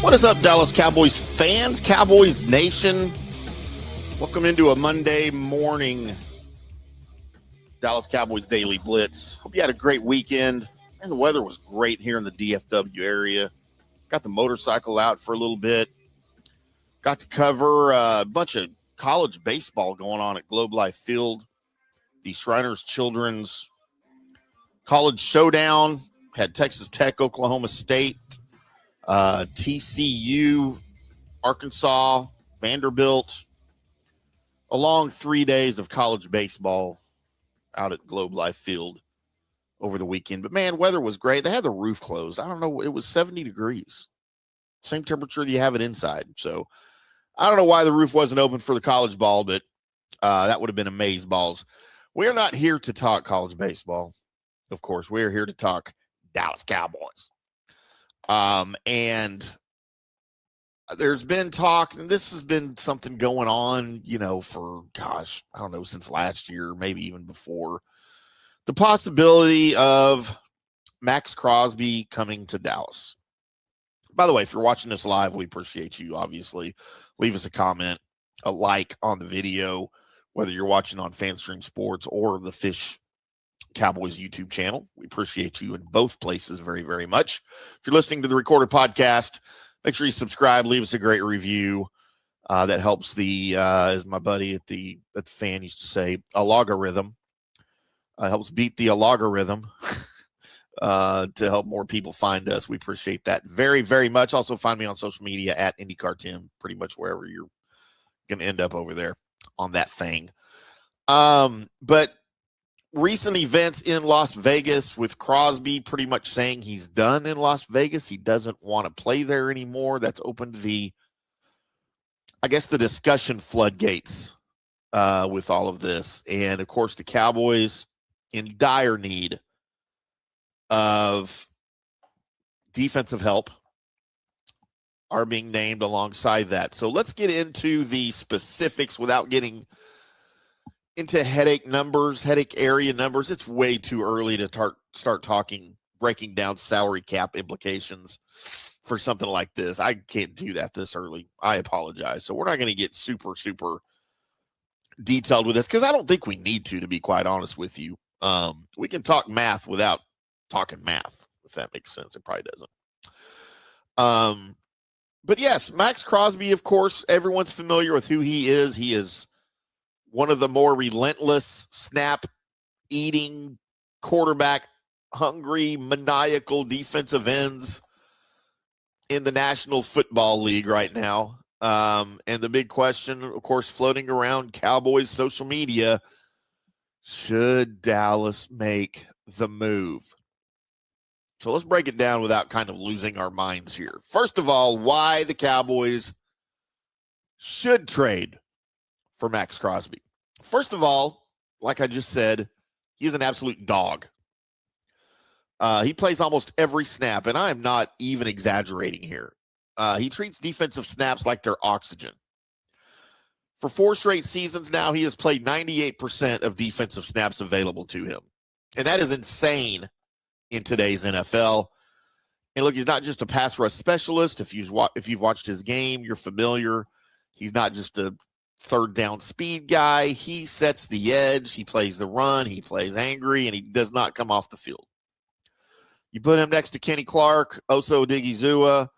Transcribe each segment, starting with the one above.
What is up, Dallas Cowboys fans, Cowboys Nation? Welcome into a Monday morning Dallas Cowboys Daily Blitz. Hope you had a great weekend. And the weather was great here in the DFW area. Got the motorcycle out for a little bit. Got to cover a bunch of college baseball going on at Globe Life Field. The Shriners Children's College Showdown. Had Texas Tech, Oklahoma State, TCU, Arkansas, Vanderbilt. A long 3 days of college baseball out at Globe Life Field over the weekend. But, man, weather was great. They had the roof closed. I don't know. It was 70 degrees. Same temperature that you have it inside. So, I don't know why the roof wasn't open for the college ball, but that would have been amaze balls. We're not here to talk college baseball. Of course, we're here to talk Dallas Cowboys. And there's been talk, and this has been something going on, for, I don't know, since last year, maybe even before. The possibility of Maxx Crosby coming to Dallas. By the way, if you're watching this live, we appreciate you, obviously. Leave us a comment, a like on the video, whether you're watching on FanStream Sports or the Fish Cowboys YouTube channel. We appreciate you in both places very, very much. If you're listening to the recorded podcast, make sure you subscribe, leave us a great review. That helps the, as my buddy at the fan used to say, a logarithm. Helps beat the logarithm to help more people find us. We appreciate that very, very much. Also find me on social media at IndyCar10, pretty much wherever you're going to end up over there on that thing. But recent events in Las Vegas with Crosby pretty much saying he's done in Las Vegas. He doesn't want to play there anymore. That's opened the discussion floodgates with all of this. And, of course, the Cowboys in dire need of defensive help are being named alongside that. So let's get into the specifics without getting into headache area numbers. It's way too early to start breaking down salary cap implications for something like this. I can't do that this early. I apologize. So we're not going to get super, super detailed with this because I don't think we need to be quite honest with you. We can talk math without talking math, if that makes sense. It probably doesn't. But yes, Maxx Crosby, of course, everyone's familiar with who he is. He is one of the more relentless, snap-eating, quarterback-hungry, maniacal defensive ends in the National Football League right now. And the big question, of course, floating around Cowboys social media, should Dallas make the move? So let's break it down without kind of losing our minds here. First of all, why the Cowboys should trade for Maxx Crosby. First of all, like I just said, he's an absolute dog. He plays almost every snap, and I am not even exaggerating here. He treats defensive snaps like they're oxygen. For 4 straight seasons now, he has played 98% of defensive snaps available to him. And that is insane in today's NFL. And look, he's not just a pass rush specialist. If you've watched his game, you're familiar. He's not just a third down speed guy. He sets the edge. He plays the run. He plays angry, and he does not come off the field. You put him next to Kenny Clark, Oso Odighizuwa,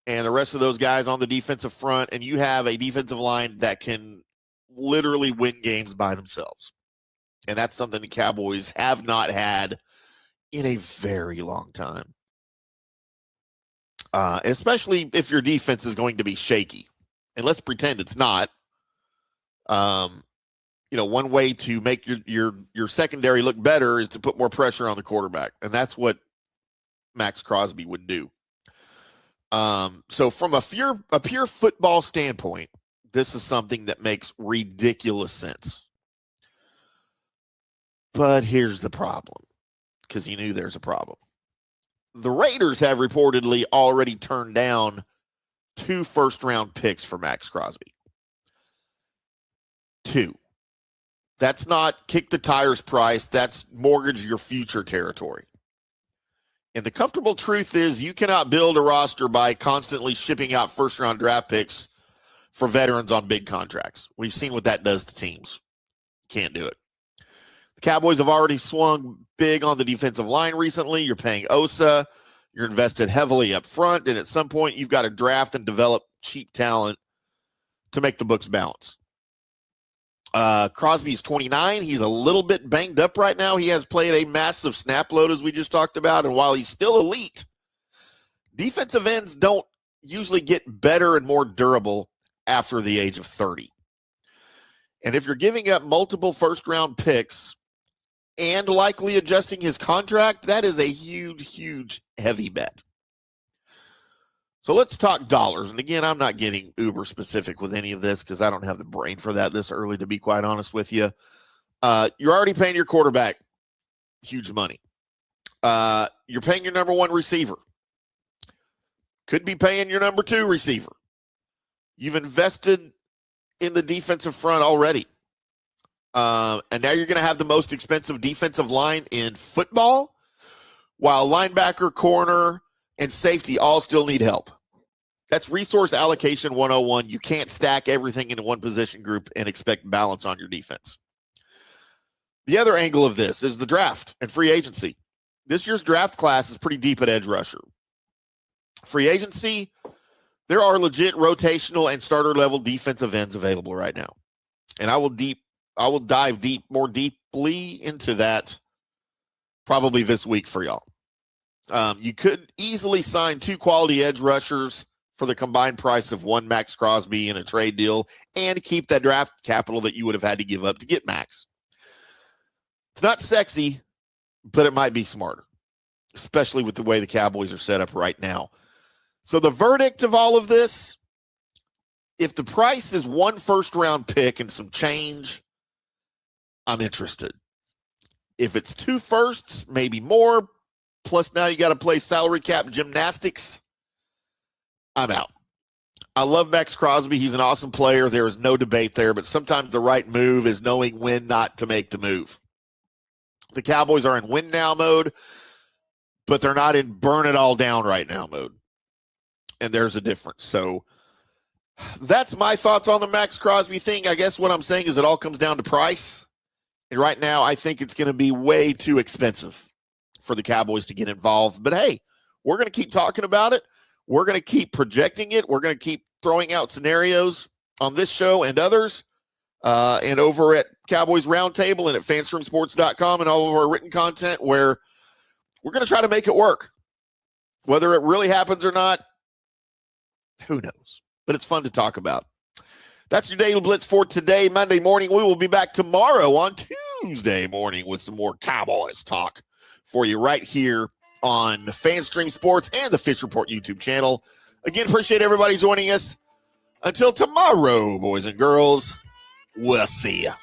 and the rest of those guys on the defensive front, and you have a defensive line that can literally win games by themselves. And that's something the Cowboys have not had in a very long time. Especially if your defense is going to be shaky. And let's pretend it's not. One way to make your secondary look better is to put more pressure on the quarterback. And that's what Maxx Crosby would do. So from a pure football standpoint, this is something that makes ridiculous sense. But here's the problem, because you knew there's a problem. The Raiders have reportedly already turned down 2 first-round picks for Maxx Crosby. 2. That's not kick the tires price. That's mortgage your future territory. And the comfortable truth is you cannot build a roster by constantly shipping out first-round draft picks for veterans on big contracts. We've seen what that does to teams. Can't do it. The Cowboys have already swung big on the defensive line recently. You're paying Osa. You're invested heavily up front. And at some point, you've got to draft and develop cheap talent to make the books balance. Crosby's 29. He's a little bit banged up right now. He has played a massive snap load, as we just talked about. And while he's still elite, defensive ends don't usually get better and more durable after the age of 30. And if you're giving up multiple first-round picks and likely adjusting his contract, that is a huge, huge, heavy bet. So let's talk dollars. And again, I'm not getting uber specific with any of this because I don't have the brain for that this early, to be quite honest with you. You're already paying your quarterback huge money. You're paying your number one receiver. Could be paying your number two receiver. You've invested in the defensive front already. And now you're going to have the most expensive defensive line in football, while linebacker, corner, and safety all still need help. That's resource allocation 101. You can't stack everything into one position group and expect balance on your defense. The other angle of this is the draft and free agency. This year's draft class is pretty deep at edge rusher. Free agency, there are legit rotational and starter level defensive ends available right now. And I will dive more deeply into that probably this week for y'all. You could easily sign 2 quality edge rushers for the combined price of one Maxx Crosby in a trade deal and keep that draft capital that you would have had to give up to get Max. It's not sexy, but it might be smarter, especially with the way the Cowboys are set up right now. So the verdict of all of this, if the price is 1 first-round pick and some change, I'm interested. If it's 2 firsts, maybe more, plus now you got to play salary cap gymnastics, I'm out. I love Maxx Crosby. He's an awesome player. There is no debate there, but sometimes the right move is knowing when not to make the move. The Cowboys are in win now mode, but they're not in burn it all down right now mode. And there's a difference. So that's my thoughts on the Maxx Crosby thing. I guess what I'm saying is it all comes down to price. And right now, I think it's going to be way too expensive for the Cowboys to get involved. But hey, we're going to keep talking about it. We're going to keep projecting it. We're going to keep throwing out scenarios on this show and others, and over at Cowboys Roundtable and at fanstreamsports.com and all of our written content, where we're going to try to make it work. Whether it really happens or not, who knows? But it's fun to talk about. That's your Daily Blitz for today, Monday morning. We will be back tomorrow on Tuesday morning with some more Cowboys talk for you right here on FanStream Sports and the Fish Report YouTube channel. Again, appreciate everybody joining us. Until tomorrow, boys and girls, we'll see ya.